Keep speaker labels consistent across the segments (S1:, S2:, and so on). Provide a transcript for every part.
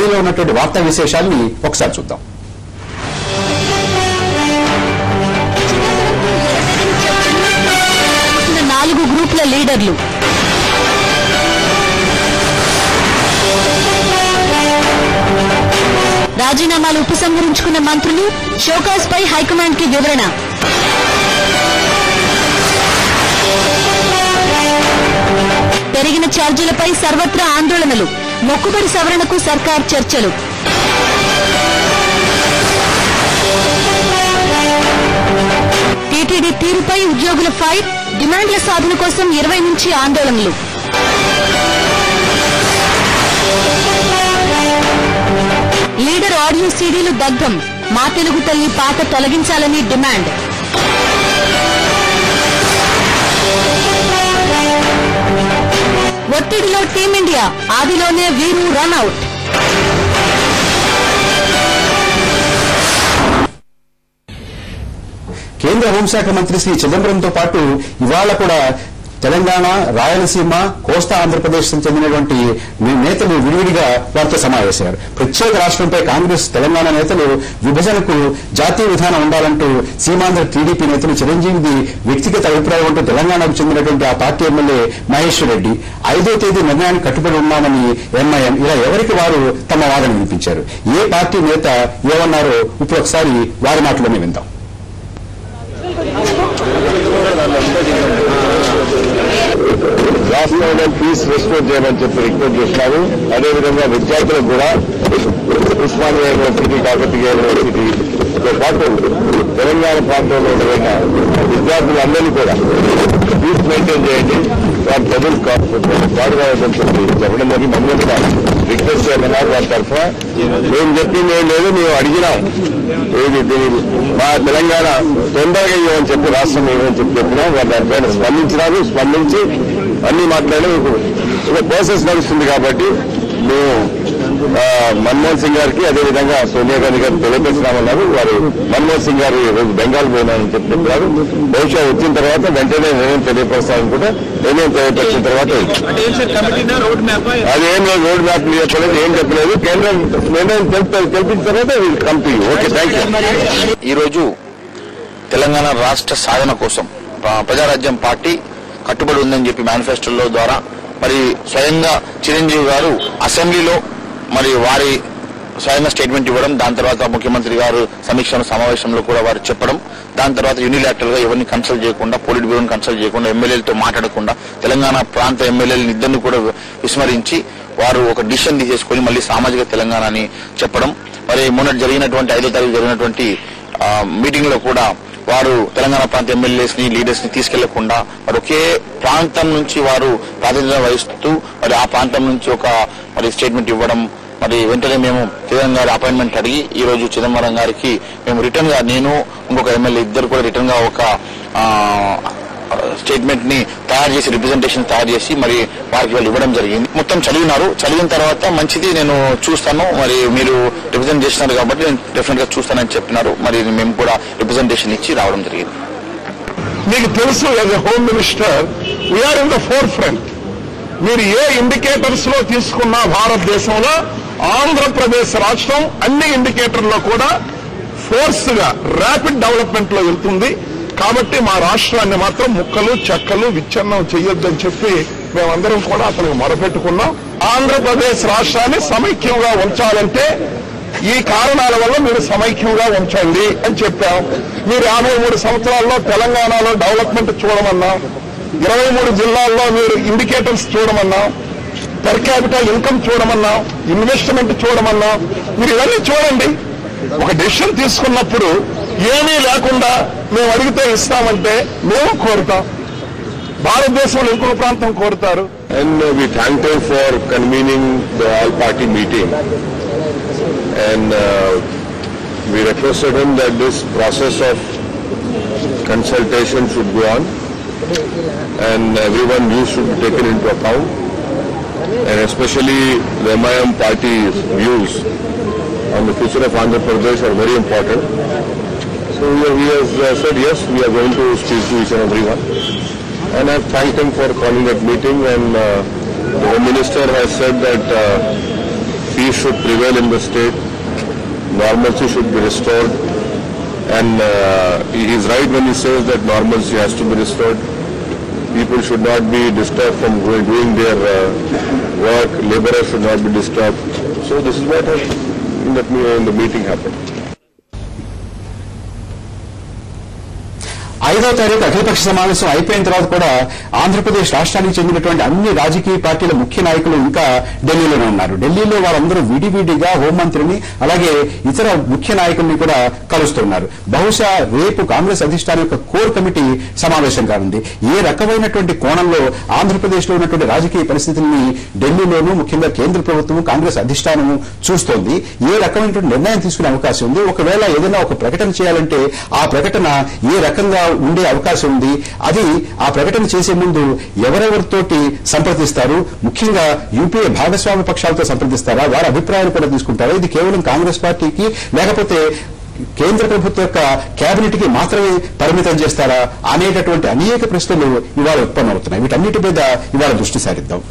S1: ఢిల్లీలో ఉన్నటువంటి వార్తా విశేషాల్ని ఒకసారి చూద్దాం.
S2: నాలుగు గ్రూపుల లీడర్లు రాజీనామాలు ఉపసంహరించుకున్న మంత్రులు, షోకాస్ పై హైకమాండ్ కి వివరణ. పెరిగిన ఛార్జీలపై సర్వత్రా ఆందోళనలు, మొక్కుబడి సవరణకు సర్కార్ చర్చలు. టీటీడీ తీరుపై ఉద్యోగుల ఫైట్, డిమాండ్ల సాధన కోసం 20 నుంచి ఆందోళనలు. లీడర్ ఆడియో సీడీలు దగ్ధం, మా తెలుగు తల్లి పాట తొలగించాలని డిమాండ్. ఒత్తిడిలో టీమిండియా, ఆదిలోనే వీరు రన్అవుట్.
S1: కేంద్ర హోంశాఖ మంత్రి శ్రీ చిదంబరంతో పాటు ఇవాళ కూడా తెలంగాణ, రాయలసీమ, కోస్తా ఆంధ్రప్రదేశ్ చెందినటువంటి నేతలు విడివిడిగా వారితో సమావేశమయ్యారు. ప్రత్యేక రాష్ట్రంపై కాంగ్రెస్, తెలంగాణ నేతలు విభజనకు జాతీయ విధానం ఉండాలంటూ సీమాంధ్ర టీడీపీ నేతలు చిరంజీవిది వ్యక్తిగత అభిప్రాయం అంటూ తెలంగాణకు చెందినటువంటి ఆ పార్టీ ఎమ్మెల్యే మహేశ్వర్ రెడ్డి 5వ తేదీ నిర్ణయానికి కట్టుబడి ఉన్నామని ఎంఐఎం ఇలా ఎవరికి వారు తమ వాదన వినిపించారు. ఏ పార్టీ నేత ఏమన్నారో ఇప్పుడు ఒకసారి వారి మాటలోనే విందాం.
S3: రాష్ట్రంలో ఫీజు రెస్టోర్ చేయమని చెప్పి రిక్వెస్ట్ చేస్తున్నారు. అదేవిధంగా విద్యార్థులకు కూడా ఉస్మానియా యూనివర్సిటీ, కాకతీయ యూనివర్సిటీతో పాటు తెలంగాణ ప్రాంతంలో ఉన్న విద్యార్థులందరినీ కూడా ఫీజు మెయింటైన్ చేయండి, వారి చదువులు పాడుకోవాలని చెప్పి చెప్పడం జరిగి మమ్మల్ని కూడా రిక్వెస్ట్ చేయమన్నారు. వారి తరఫున మేము చెప్పింది ఏం లేదు, మేము అడిగినాం ఏది మా తెలంగాణ తొందరగా ఇవ్వమని చెప్పి రాష్ట్రం ఇవ్వమని చెప్పి చెప్పినాం. వారు దానిపైన స్పందించినారు. స్పందించి అన్ని మాట్లాడి ఒక ప్రాసెస్ నడుస్తుంది కాబట్టి మేము మన్మోహన్ సింగ్ గారికి అదేవిధంగా సోనియా గాంధీ గారికి తెలియపరిచినామన్నారు. వారు మన్మోహన్ సింగ్ గారు ఈరోజు బెంగాల్ పోయినారని చెప్తున్నారు. బహుశా వచ్చిన తర్వాత వెంటనే నిర్ణయం తెలియపరుస్తారనుకుంటే నిర్ణయం తెలియపరిచిన తర్వాత అదేం రోడ్ మ్యాప్ చెప్పలేదు, ఏం చెప్పలేదు. కేంద్రం నిర్ణయం తెలిపించిన తర్వాత కంపెనీ. Okay, thank you.
S4: ఈరోజు తెలంగాణ రాష్ట్ర సాధన కోసం ప్రజారాజ్యం పార్టీ కట్టుబడి ఉందని చెప్పి మేనిఫెస్టోలో ద్వారా మరి స్వయంగా చిరంజీవి గారు అసెంబ్లీలో మరి వారి స్వయంగా స్టేట్మెంట్ ఇవ్వడం, దాని తర్వాత ముఖ్యమంత్రి గారు సమీక్ష సమావేశంలో కూడా వారు చెప్పడం, దాని తర్వాత యూనిలాటరల్ గా ఎవరిని కన్సల్ట్ చేయకుండా, పోలిట్ బ్యూరోని కన్సల్ట్ చేయకుండా, ఎమ్మెల్యేలతో మాట్లాడకుండా తెలంగాణ ప్రాంత ఎమ్మెల్యేలను ఇద్దరిని కూడా విస్మరించి వారు ఒక డిసిషన్ తీసేసుకుని మళ్ళీ సామాజిక తెలంగాణ అని చెప్పడం. మరి మొన్న జరిగినటువంటి 5వ తారీఖు జరిగినటువంటి మీటింగ్ లో కూడా వారు తెలంగాణ ప్రాంత ఎమ్మెల్యేస్ ని, లీడర్స్ ని తీసుకెళ్లకుండా మరి ఒకే ప్రాంతం నుంచి వారు ప్రాతినిధ్యం వహిస్తూ మరి ఆ ప్రాంతం నుంచి ఒక మరి స్టేట్మెంట్ ఇవ్వడం. మరి వెంటనే మేము చిదంబరం గారి అపాయింట్మెంట్ అడిగి ఈ రోజు చిదంబరం గారికి మేము రిటర్న్ గా, నేను ఇంకొక ఎమ్మెల్యే ఇద్దరు కూడా రిటర్న్ గా ఒక స్టేట్మెంట్ ని తయారు చేసి, రిప్రజెంటేషన్ తయారు చేసి మరి వారికి వాళ్ళు ఇవ్వడం జరిగింది. మొత్తం చదివినారు. చదివిన తర్వాత మంచిది, నేను చూస్తాను, మరి మీరు రిప్రజెంట్ చేస్తున్నారు కాబట్టి నేను డెఫినెట్ గా చూస్తానని చెప్పినారు. మరి మేము కూడా రిప్రజెంటేషన్ ఇచ్చి రావడం జరిగింది.
S3: మీకు తెలుసు, as a home minister we are in ఫోర్ ఫ్రంట్. మీరు ఏ ఇండికేటర్స్ లో తీసుకున్నా భారతదేశంలో ఆంధ్రప్రదేశ్ రాష్ట్రం అన్ని ఇండికేటర్లో కూడా ఫోర్స్ గా ర్యాపిడ్ డెవలప్మెంట్ లో వెళ్తుంది. కాబట్టి మా రాష్ట్రాన్ని మాత్రం ముక్కలు చెక్కలు విచ్ఛిన్నం చెయ్యొద్దని చెప్పి మేమందరం కూడా అతనికి మొరపెట్టుకున్నాం. ఆంధ్రప్రదేశ్ రాష్ట్రాన్ని సమైక్యంగా ఉంచాలంటే ఈ కారణాల వల్ల మీరు సమైక్యంగా ఉంచండి అని చెప్పాం. మీరు 53 సంవత్సరాల్లో తెలంగాణలో డెవలప్మెంట్ చూడమన్నాం. 23 జిల్లాల్లో మీరు ఇండికేటర్స్ చూడమన్నాం. పర్ క్యాపిటల్ ఇన్కమ్ చూడమన్నాం. ఇన్వెస్ట్మెంట్ చూడమన్నాం. మీరు ఇవన్నీ చూడండి. ఒక డెసిషన్ తీసుకున్నప్పుడు ఏమీ లేకుండా మేము అడిగితే ఇస్తామంటే మేము కోరుతాం. భారతదేశంలో ఇంకొక ప్రాంతం కోరుతారు.
S5: And we thank him for convening the all-party meeting. And we requested him that this process of consultation should go on, and everyone views should be taken into account, and especially the MIM party's views on the future of Andhra Pradesh are very important. So he has said yes, we are going to speak to each and everyone, and I have thanked him for calling that meeting. And the Home Minister has said that peace should prevail in the state, normalcy should be restored, and he is right when he says that normalcy has to be restored. People should not be disturbed from doing their work, laborers should not be disturbed. So this is what in the meeting happened.
S1: 5వ తారీఖు అఖిలపక్ష సమావేశం అయిపోయిన తర్వాత కూడా ఆంధ్రప్రదేశ్ రాష్ట్రానికి చెందినటువంటి అన్ని రాజకీయ పార్టీల ముఖ్య నాయకులు ఇంకా ఢిల్లీలోనే ఉన్నారు. ఢిల్లీలో వారందరూ విడివిడిగా హోంమంత్రిని అలాగే ఇతర ముఖ్య నాయకుల్ని కూడా కలుస్తున్నారు. బహుశా రేపు కాంగ్రెస్ అధిష్టానం యొక్క కోర్ కమిటీ సమావేశం కానుంది. ఏ రకమైనటువంటి కోణంలో ఆంధ్రప్రదేశ్ లో ఉన్నటువంటి రాజకీయ పరిస్థితుల్ని ఢిల్లీలోనూ ముఖ్యంగా కేంద్ర ప్రభుత్వం కాంగ్రెస్ అధిష్టానము చూస్తోంది, ఏ రకమైనటువంటి నిర్ణయం తీసుకునే అవకాశం ఉంది, ఒకవేళ ఏదైనా ఒక ప్రకటన చేయాలంటే ఆ ప్రకటన ఏ రకంగా ఉండే అవకాశం ఉంది, అది ఆ ప్రకటన చేసే ముందు ఎవరెవరితోటి సంప్రదిస్తారు, ముఖ్యంగా యూపీఏ భాగస్వామ్య పక్షాలతో సంప్రదిస్తారా, వారి అభిప్రాయాలు కూడా తీసుకుంటారా, ఇది కేవలం కాంగ్రెస్ పార్టీకి లేకపోతే కేంద్ర ప్రభుత్వం యొక్క కేబినెట్ కి మాత్రమే పరిమితం చేస్తారా అనేటటువంటి అనేక ప్రశ్నలు ఇవాళ ఉత్పన్నమవుతున్నాయి. వీటన్నిటి మీద ఇవాళ దృష్టి సారిద్దాం.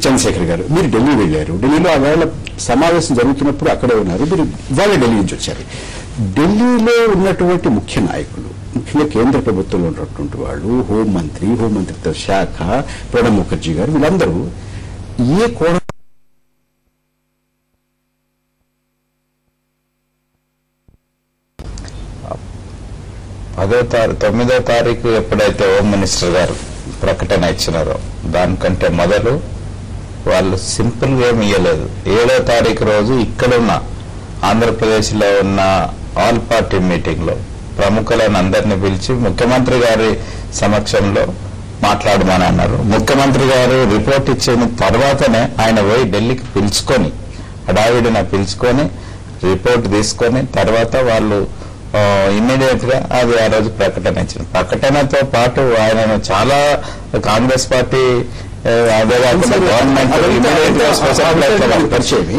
S1: చంద్రశేఖర్ గారు, మీరు ఢిల్లీ వెళ్లారు, ఢిల్లీలో ఆవేళ సమావేశం జరుగుతున్నప్పుడు అక్కడే ఉన్నారు, మీరు ఇవాళ ఢిల్లీ నుంచి వచ్చారు. ఢిల్లీలో ఉన్నటువంటి ముఖ్య నాయకులు, ముఖ్యంగా కేంద్ర ప్రభుత్వంలో ఉన్నటువంటి వాళ్ళు, హోంమంత్రిత్వ శాఖ, ప్రణబ్ ముఖర్జీ గారు, వీళ్ళందరూ ఏ కోణం
S6: 9వ తారీఖు ఎప్పుడైతే హోమ్ మినిస్టర్ గారు ప్రకటన ఇచ్చినారో దానికంటే మొదలు వాళ్ళు సింపుల్ గా ఏమి ఇవ్వలేదు. 7వ తారీఖు రోజు ఇక్కడున్న ఆంధ్రప్రదేశ్ లో ఉన్న ఆల్ పార్టీ మీటింగ్ లో ప్రముఖులను అందరినీ పిలిచి ముఖ్యమంత్రి గారి సమక్షంలో మాట్లాడమని అన్నారు. ముఖ్యమంత్రి గారు రిపోర్ట్ ఇచ్చిన తర్వాతనే ఆయన పోయి ఢిల్లీకి పిలుచుకొని హడావిడిన పిలుచుకొని రిపోర్ట్ తీసుకొని తర్వాత వాళ్ళు ఇమ్మీడియట్ గా అది ఆ రోజు ప్రకటన ఇచ్చింది. ప్రకటనతో పాటు ఆయనను చాలా కాంగ్రెస్ పార్టీ అదే కాకుండా గవర్నమెంట్
S1: పరిచయం.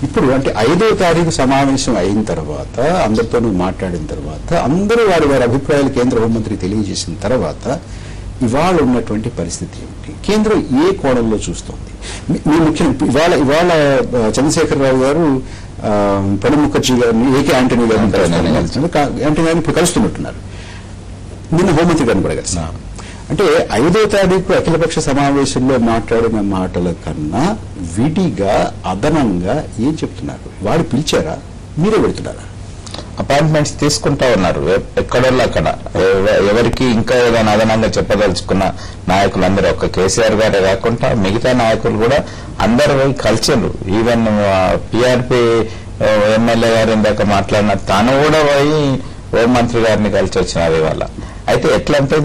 S1: ఇప్పుడు అంటే 5వ తారీఖు సమావేశం అయిన తర్వాత అందరితోనూ మాట్లాడిన తర్వాత అందరూ వారి అభిప్రాయాలు కేంద్ర హోంమంత్రికి తెలియజేసిన తర్వాత ఇవాళ ఉన్నటువంటి పరిస్థితి ఏమిటి, కేంద్రం ఏ కోణంలో చూస్తోంది? మీ ముఖ్యం ఇవాళ చంద్రశేఖరరావు గారు ప్రణబ్ ముఖర్జీ గారిని, ఏకే యాంటనీ గారిని ఇప్పుడు కలుస్తున్నట్టున్నారు, నిన్న హోంమంత్రి గారిని కూడా కలిసినారు. అంటే 5వ తారీఖు అఖిలపక్ష సమావేశంలో మాట్లాడిన మాటల కన్నా విడిగా అదనంగా ఏం చెప్తున్నారు? వారు పిలిచారా, మీరే వెళుతున్నారా?
S6: అపాయింట్మెంట్స్ తీసుకుంటా ఉన్నారు ఎక్కడోళ్ళు అక్కడ. ఎవరికి ఇంకా ఏదైనా అదనంగా చెప్పదలుచుకున్న నాయకులందరూ ఒక్క కేసీఆర్ గారే కాకుండా మిగతా నాయకులు కూడా అందరూ పోయి కలిసిండ్రు. ఈవెన్ పీఆర్పీ ఎమ్మెల్యే గారు ఇందాక మాట్లాడిన తాను కూడా పోయి హోంమంత్రి గారిని కలిసి వచ్చినారు ఇవాళ. అయితే ఎట్లంటే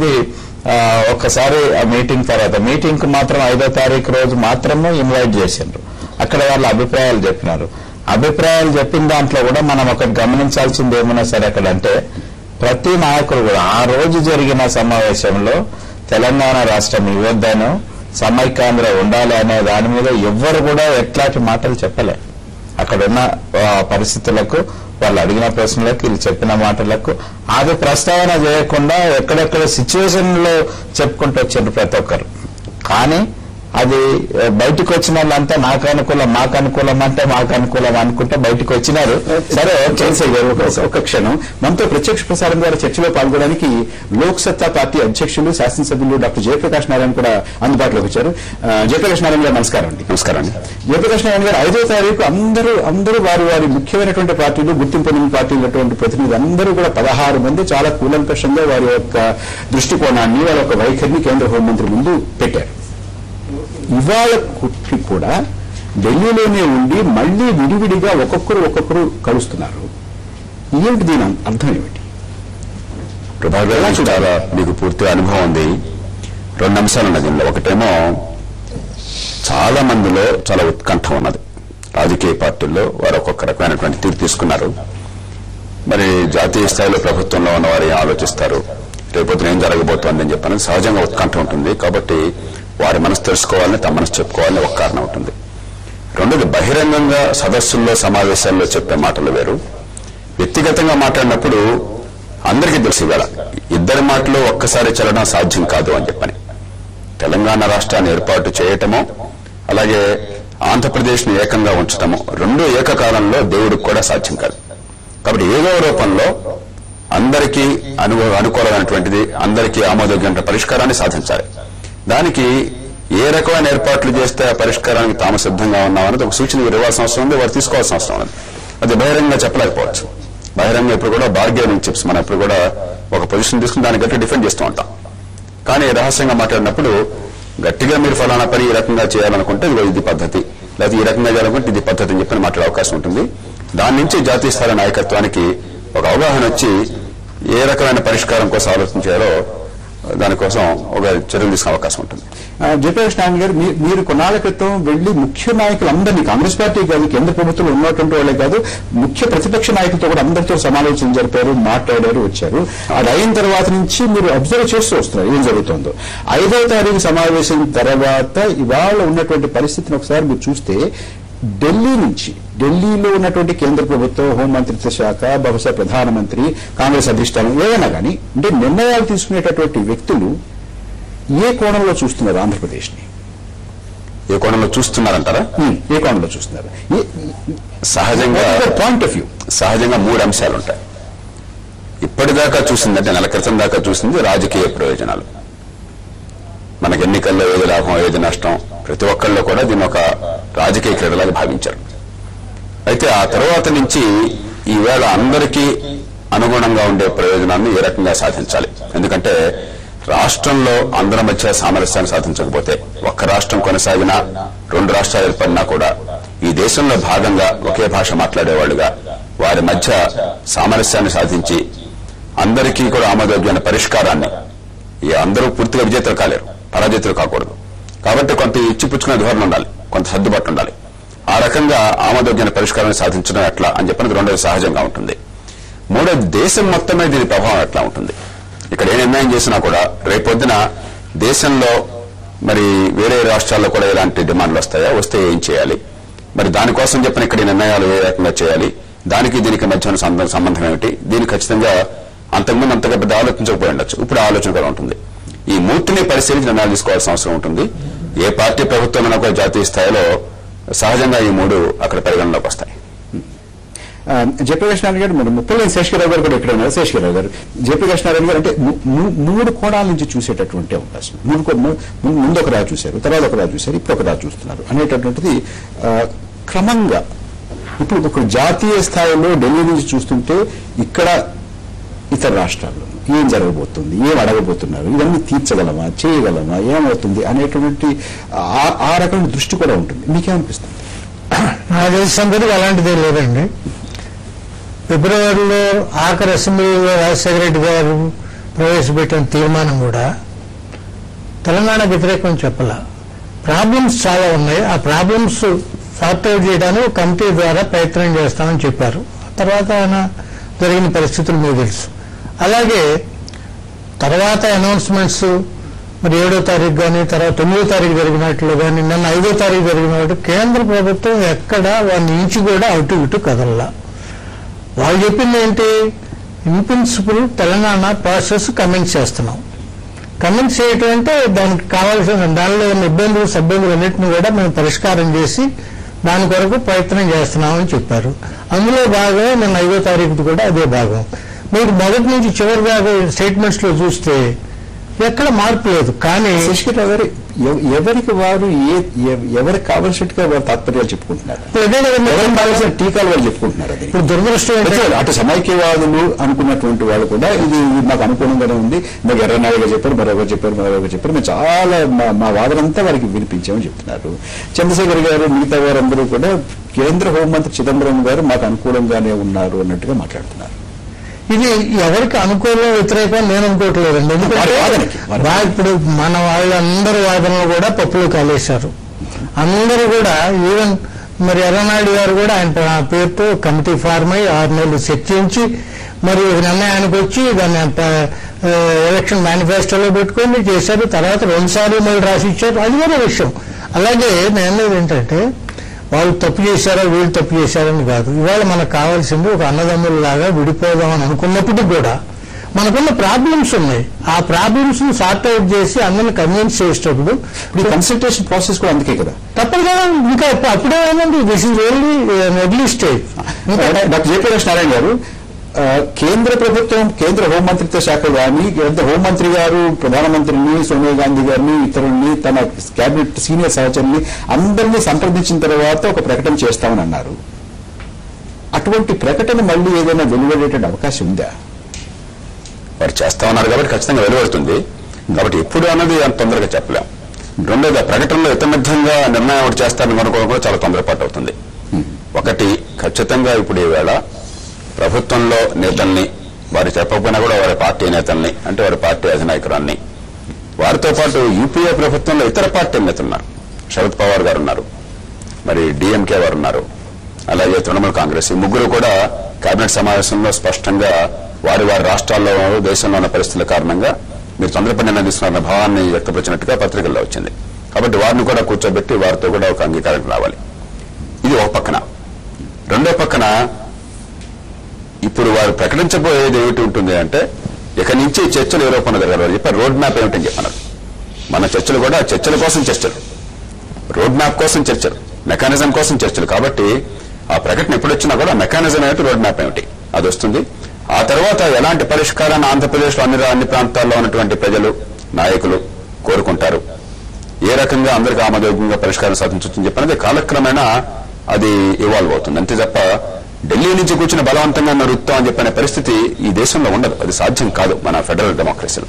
S6: ఒక్కసారి ఆ మీటింగ్ తర్వాత మీటింగ్ కు మాత్రం 5వ తారీఖు రోజు మాత్రమే ఇన్వైట్ చేసిండ్రు. అక్కడ వాళ్ళ అభిప్రాయాలు చెప్పినారు. అభిప్రాయాలు చెప్పిన దాంట్లో కూడా మనం ఒకటి గమనించాల్సింది ఏమన్నా సరే అక్కడ అంటే ప్రతి నాయకులు కూడా ఆ రోజు జరిగిన సమావేశంలో తెలంగాణ రాష్ట్రం ఇవ్వద్దను, సమైక్యాంధ్ర ఉండాలి అనే దాని మీద ఎవ్వరు కూడా ఎట్లాంటి మాటలు చెప్పలే. అక్కడ ఉన్న పరిస్థితులకు, వాళ్ళు అడిగిన ప్రశ్నలకు, వీళ్ళు చెప్పిన మాటలకు అది ప్రస్తావన చేయకుండా ఎక్కడెక్కడ సిచ్యువేషన్ లో చెప్పుకుంటూ వచ్చారు ప్రతి ఒక్కరు. కానీ అది బయటకు వచ్చిన వాళ్ళంతా నాకు అనుకూలం అంటే మాకు అనుకూలం అనుకుంటే బయటకు వచ్చినారు.
S1: సరే, చంద్రశేఖర్ గారు ఒక క్షణం, మనతో ప్రత్యక్ష ప్రసారం ద్వారా చర్చలో పాల్గొనడానికి లోక్ సత్తా పార్టీ అధ్యక్షులు, శాసనసభ్యులు డాక్టర్ జయప్రకాష్ నారాయణ కూడా అందుబాటులోకి వచ్చారు. జయప్రకాష్ నారాయణ గారు నమస్కారం అండి.
S5: నమస్కారం అండి.
S1: జయప్రకాష్ నారాయణ గారు, 5వ తారీఖు అందరూ వారి ముఖ్యమైనటువంటి పార్టీలు, గుర్తింపు పొందిన పార్టీలటువంటి ప్రతినిధులు అందరూ కూడా 16 మంది చాలా కూలంకషంగా వారి యొక్క దృష్టికోణాన్ని, వారి యొక్క వైఖరిని కేంద్ర హోంమంత్రి ముందు పెట్టారు. ఇవాళ కూడా ఢిల్లీలోనే ఉండి మళ్లీ విడివిడిగా ఒక్కొక్కరు కలుస్తున్నారు. ఏమిటి దీని అర్థం ఏమిటి?
S5: చాలా మీకు పూర్తి అనుభవం ఉంది. 2 అంశాలు ఉన్నది దీనిలో. ఒకటేమో చాలా మందిలో చాలా ఉత్కంఠ ఉన్నది. రాజకీయ పార్టీల్లో వారు ఒక్కొక్క రకమైనటువంటి తీరు తీసుకున్నారు. మరి జాతీయ స్థాయిలో ప్రభుత్వంలో ఉన్న వారు ఆలోచిస్తారు, రేపొద్దున ఏం జరగబోతోందని చెప్పని సహజంగా ఉత్కంఠ ఉంటుంది. కాబట్టి వారి మనసు తెలుసుకోవాలని, తమ మనసు చెప్పుకోవాలని ఒక కారణం ఉంటుంది. రెండోది, బహిరంగంగా సదస్సుల్లో, సమావేశాల్లో చెప్పే మాటలు వేరు. వ్యక్తిగతంగా మాట్లాడినప్పుడు అందరికీ తెలుసు ఇవాళ ఇద్దరి మాటలు ఒక్కసారి చెల్లడం సాధ్యం కాదు అని చెప్పని. తెలంగాణ రాష్ట్రాన్ని ఏర్పాటు చేయటమో, అలాగే
S1: ఆంధ్రప్రదేశ్ని ఏకంగా ఉంచటము రెండు ఏకకాలంలో దేవుడికి కూడా సాధ్యం కాదు. కాబట్టి ఏదో రూపంలో అందరికీ అనుకూలమైనటువంటిది, అందరికీ ఆమోదయోగ్యమైన పరిష్కారాన్ని సాధించాలి. దానికి ఏ రకమైన ఏర్పాట్లు చేస్తే ఆ పరిష్కారానికి తాము సిద్ధంగా ఉన్నామన్నది ఒక సూచన వీరు ఇవ్వాల్సిన అవసరం ఉంది, వారు తీసుకోవాల్సిన అవసరం ఉంది. అది బహిరంగంగా చెప్పలేకపోవచ్చు. బహిరంగంగా ఇప్పుడు కూడా బార్గెనింగ్ చిప్స్, మనం ఇప్పుడు కూడా ఒక పొజిషన్ తీసుకుని దాన్ని గట్టిగా డిఫెండ్ చేస్తూ ఉంటాం. కానీ రహస్యంగా మాట్లాడినప్పుడు గట్టిగా మీరు ఫలానా పని ఈ రకంగా చేయాలనుకుంటే ఇది పద్ధతి, లేదా ఈ రకంగా చేయాలనుకుంటే ఇది పద్ధతి అని చెప్పి మాట్లాడే అవకాశం ఉంటుంది. దాని నుంచి జాతీయ స్థాయి నాయకత్వానికి ఒక అవగాహన వచ్చి ఏ రకమైన పరిష్కారం కోసం ఆలోచించారో దానికోసం ఒక చర్యలు తీసుకునే అవకాశం ఉంటుంది.
S7: జయప్రకాష్ నారాయణ గారు, మీరు కొన్నాళ్ల క్రితం వెళ్లి ముఖ్య నాయకులందరినీ, కాంగ్రెస్ పార్టీ కాదు, కేంద్ర ప్రభుత్వంలో ఉన్నటువంటి వాళ్ళే కాదు, ముఖ్య ప్రతిపక్ష నాయకులతో కూడా అందరితో సమాలోచన జరిపారు, మాట్లాడారు, వచ్చారు. అది అయిన తర్వాత నుంచి మీరు అబ్జర్వ్ చేస్తూ వస్తున్నారు ఏం జరుగుతుందో. 5వ తారీఖు సమావేశం తర్వాత ఇవాళ ఉన్నటువంటి పరిస్థితిని ఒకసారి మీరు చూస్తే, ఢిల్లీలో ఉన్నటువంటి కేంద్ర ప్రభుత్వం, హోంమంత్రిత్వ శాఖ, బహుశా ప్రధానమంత్రి, కాంగ్రెస్ అధిష్టానం ఏదైనా కానీ అంటే నిర్ణయాలు తీసుకునేటటువంటి వ్యక్తులు ఏ కోణంలో చూస్తున్నారు ఆంధ్రప్రదేశ్ ని?
S1: ఏ కోణంలో చూస్తున్నారంటారా?
S7: ఏ కోణంలో చూస్తున్నారు?
S1: సహజంగా
S7: పాయింట్ ఆఫ్ వ్యూ
S1: సహజంగా 3 అంశాలు ఉంటాయి. ఇప్పటిదాకా చూసిందంటే నెల క్రితం దాకా చూసింది రాజకీయ ప్రయోజనాలు. మనకి ఎన్నికల్లో ఏది లాభం ఏది నష్టం, ప్రతి ఒక్కళ్ళు కూడా దీన్ని ఒక రాజకీయ క్రీడలాగా భావించారు. అయితే ఆ తర్వాత నుంచి ఈవేళ అందరికీ అనుగుణంగా ఉండే ప్రయోజనాన్ని ఏ రకంగా సాధించాలి. ఎందుకంటే రాష్ట్రంలో అందరి మధ్య సామరస్యాన్ని సాధించకపోతే, ఒక్క రాష్ట్రం కొనసాగినా 2 రాష్ట్రాలు ఏర్పడినా కూడా ఈ దేశంలో భాగంగా ఒకే భాష మాట్లాడేవాళ్లుగా వారి మధ్య సామరస్యాన్ని సాధించి అందరికీ కూడా ఆమోదయోగ్యమైన పరిష్కారాన్ని, ఈ అందరూ పూర్తిగా విజేతలు కాలేరు, పరాజితులు కాకూడదు. కాబట్టి కొంత ఇచ్చిపుచ్చుకునే ధోరణి ఉండాలి, కొంత సర్దుబాటు ఉండాలి. ఆ రకంగా ఆమోదయోగ్యమైన పరిష్కారాన్ని సాధించడం ఎట్లా అని చెప్పినది రెండోది సహజంగా ఉంటుంది. మూడోది దేశం మొత్తమే దీని ప్రభావం ఎట్లా ఉంటుంది. ఇక్కడ ఏ నిర్ణయం చేసినా కూడా రేపొద్దున దేశంలో మరి వేరే రాష్ట్రాల్లో కూడా ఇలాంటి డిమాండ్లు వస్తాయా, వస్తే ఏం చేయాలి, మరి దానికోసం చెప్పిన ఇక్కడ నిర్ణయాలు ఏ రకంగా చేయాలి, దానికి దీనికి మధ్య సంబంధం ఏమిటి, దీనికి ఖచ్చితంగా అంతకుముందు అంతగా పెద్ద ఆలోచించకపోయి ఉండొచ్చు, ఇప్పుడు ఆలోచన కూడా ఉంటుంది. ఈ మూర్తిని పరిశీలించి నిర్ణయాలు తీసుకోవాల్సిన అవసరం ఉంటుంది. ఏ పార్టీ ప్రభుత్వం కూడా జాతీయ స్థాయిలో సహజంగా ఈ 3 అక్కడ పరిగణలోకి వస్తాయి.
S7: జయప్రకాష్ నారాయణ గారు, మరి ముప్పలేని శేషగిరావు గారు కూడా ఇక్కడ ఉన్నారు. శేషగిరావు గారు, జయప్రకాష్ నారాయణ గారు అంటే 3 కోణాల నుంచి చూసేటటువంటి అవకాశం. ముందు ఒక రాజు చూశారు, తర్వాత ఒక రాజు చూశారు, ఇప్పుడు ఒక రాజు చూస్తున్నారు అనేటటువంటిది క్రమంగా ఇప్పుడు ఒక జాతీయ స్థాయిలో ఢిల్లీ నుంచి చూస్తుంటే ఇక్కడ ఇతర రాష్ట్రాల్లో ఏం జరగబోతుంది, ఏం అడగబోతున్నారు, ఇవన్నీ తీర్చగలమా, చేయగలమా, ఏమవుతుంది అనేటువంటి ఆ రకమైన దృష్టి కూడా ఉంటుంది. మీకేమనిపిస్తుంది?
S8: నాకు తెలిసినందుకు అలాంటిదే లేదండి. ఫిబ్రవరిలో ఆఖరి అసెంబ్లీలో రాజశేఖర రెడ్డి గారు ప్రవేశపెట్టిన తీర్మానం కూడా తెలంగాణ వ్యతిరేకం చెప్పాల. ప్రాబ్లమ్స్ చాలా ఉన్నాయి, ఆ ప్రాబ్లమ్స్ సార్ట్అవుట్ చేయడానికి కమిటీ ద్వారా ప్రయత్నం చేస్తామని చెప్పారు. తర్వాత ఆయన జరిగిన పరిస్థితులు మీకు తెలుసు. అలాగే తర్వాత అనౌన్స్మెంట్స్ మరి 7వ తారీఖు కానీ తర్వాత 9వ తారీఖు జరిగినట్లు కానీ నిన్న 5వ తారీఖు జరిగినట్టు కేంద్ర ప్రభుత్వం ఎక్కడ 1 ఇంచు కూడా అటు ఇటు కదల్లా. వాళ్ళు చెప్పింది ఏంటి, in principle Telangana process comments చేస్తున్నాం. కమెంట్స్ చేయటం అంటే దానికి కావాల్సిన దానిలో ఉన్న ఇబ్బందులు సబ్బందులు అన్నింటినీ కూడా మేము పరిష్కారం చేసి దాని కొరకు ప్రయత్నం చేస్తున్నామని చెప్పారు. అందులో భాగమే నిన్న 5వ తారీఖు కూడా అదే భాగం. మీరు మొదటి నుంచి చివరి దాకా స్టేట్మెంట్స్ లో చూస్తే ఎక్కడ మార్పు లేదు. కానీ
S7: శశికళ గారు ఎవరికి వారు ఎవరికి కావాల్సినట్టుగా వారు తాత్పర్యాలు చెప్పుకుంటున్నారు, ఎవరికి కావాల్సిన టీకాలు వాళ్ళు చెప్పుకుంటున్నారు. అది ఇప్పుడు దురదృష్టం. అటు సమైక్యవాదులు అనుకున్నటువంటి వాళ్ళు కూడా ఇది మాకు అనుకూలంగానే ఉంది, నాకు ఎర్రనాయుడుగా చెప్పారు, మరొకరు చెప్పారు, మేము చాలా మా వాదనంతా వారికి వినిపించామని చెప్తున్నారు. చంద్రశేఖర్ గారు మిగతా వారందరూ కూడా కేంద్ర హోంమంత్రి చిదంబరం గారు మాకు అనుకూలంగానే ఉన్నారు అన్నట్టుగా మాట్లాడుతున్నారు.
S8: ఇది ఎవరికి అనుకూలం వ్యతిరేకం నేను అనుకోవట్లేదండి. ఎందుకంటే ఇప్పుడు మన వాళ్ళందరి వాదనలు కూడా పప్పులో కాలేశారు. అందరూ కూడా ఈవెన్ మరి ఎర్రనాయుడు గారు కూడా ఆయన పేరుతో కమిటీ ఫార్మ్ అయ్యి 6 నెలలు చర్చించి మరి నిర్ణయానికి వచ్చి దాన్ని ఎలక్షన్ మేనిఫెస్టోలో పెట్టుకొని చేశారు. తర్వాత 2 సార్లు మళ్ళీ రాసి ఇచ్చారు, అది వేరే విషయం. అలాగే నేను ఏంటంటే వాళ్ళు తప్పు చేశారా వీళ్ళు తప్పు చేశారని కాదు. ఇవాళ మనకు కావాల్సింది ఒక అన్నదమ్ములలాగా విడిపోదామని అనుకున్నప్పుడు కూడా మనకున్న ప్రాబ్లమ్స్ ఉన్నాయి. ఆ ప్రాబ్లమ్స్ ని సార్ట్ అవుట్ చేసి అందరిని కన్విన్స్ చేసేటప్పుడు
S7: ఈ కన్సల్టేషన్ ప్రాసెస్ కూడా అందుకే కదా.
S8: తప్పదు కదా. ఇంకా అప్పుడే ఏమండి, this is only early stage.
S7: Doctor JP Narayana గారు, కేంద్ర ప్రభుత్వం, కేంద్ర హోంమంత్రిత్వ శాఖ కానీ, హోంమంత్రి గారు ప్రధానమంత్రిని, సోనియా గాంధీ గారిని, ఇతరుల్ని, తన కేబినెట్ సీనియర్ సహచరుల్ని అందరినీ సంప్రదించిన తర్వాత ఒక ప్రకటన చేస్తామని అన్నారు. అటువంటి ప్రకటన మళ్ళీ ఏదైనా వెలువడేట అవకాశం ఉందా?
S1: వారు చేస్తా ఉన్నారు కాబట్టి ఖచ్చితంగా వెలువడుతుంది. కాబట్టి ఎప్పుడు అన్నది అంత తొందరగా చెప్పలేం. రెండోది, ప్రకటనలో ఇతమధ్యంగా నిర్ణయం ఒకటి చేస్తారని అనుకోవడం కూడా చాలా తొందరపాటు అవుతుంది. ఒకటి, ఖచ్చితంగా ఇప్పుడు ఈవేళ ప్రభుత్వంలో నేతల్ని, వారు చెప్పకపోయినా కూడా వారి పార్టీ నేతల్ని, అంటే వారి పార్టీ అధినాయకురాన్ని, వారితో పాటు యూపీఏ ప్రభుత్వంలో ఇతర పార్టీ నేతలు ఉన్నారు. శరద్ పవార్ గారు ఉన్నారు, మరి డిఎంకే వారు ఉన్నారు, అలాగే తృణమూల్ కాంగ్రెస్. ఈ ముగ్గురు కూడా కేబినెట్ సమావేశంలో స్పష్టంగా వారి వారి రాష్ట్రాల్లో, దేశంలో ఉన్న పరిస్థితుల కారణంగా మీరు తొందరపడి నిర్ణయం తీసుకున్న భావాన్ని వ్యక్తపరిచినట్టుగా పత్రికల్లో వచ్చింది. కాబట్టి వారిని కూడా కూర్చోబెట్టి వారితో కూడా ఒక అంగీకారం రావాలి. ఇది ఒక పక్కన. రెండో పక్కన ఇప్పుడు వారు ప్రకటించబోయేది ఏమిటి ఉంటుంది అంటే, ఇక నుంచి చర్చలు ఏ రూపంలో జరగాలి. వారు చెప్పారు రోడ్ మ్యాప్ ఏమిటని చెప్పన్నారు. మన చర్చలు కూడా చర్చల కోసం చర్చలు, రోడ్ మ్యాప్ కోసం చర్చలు, మెకానిజం కోసం చర్చలు. కాబట్టి ఆ ప్రకటన ఎప్పుడు వచ్చినా కూడా మెకానిజం ఏమిటి, రోడ్ మ్యాప్ ఏమిటి, అది వస్తుంది. ఆ తర్వాత ఎలాంటి పరిష్కారాన్ని ఆంధ్రప్రదేశ్లో అన్ని ప్రాంతాల్లో ఉన్నటువంటి ప్రజలు, నాయకులు కోరుకుంటారు, ఏ రకంగా అందరికీ ఆమోదయోగ్యంగా పరిష్కారం సాధించవచ్చని చెప్పినది కాలక్రమేణా అది ఇవాల్వ్ అవుతుంది. అంతే తప్ప ఢిల్లీ నుంచి కూర్చుని బలవంతంగా నడుపుతాం అని చెప్పిన పరిస్థితి ఈ దేశంలో ఉండదు. అది సాధ్యం కాదు మన ఫెడరల్ డెమోక్రసీలో.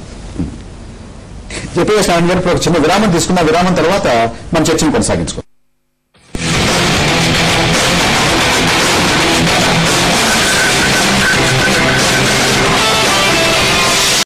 S7: జేపీ నారాయణ గారు, ఒక చిన్న విరామం తీసుకున్న విరామం తర్వాత మన చర్చను కొనసాగించుకో.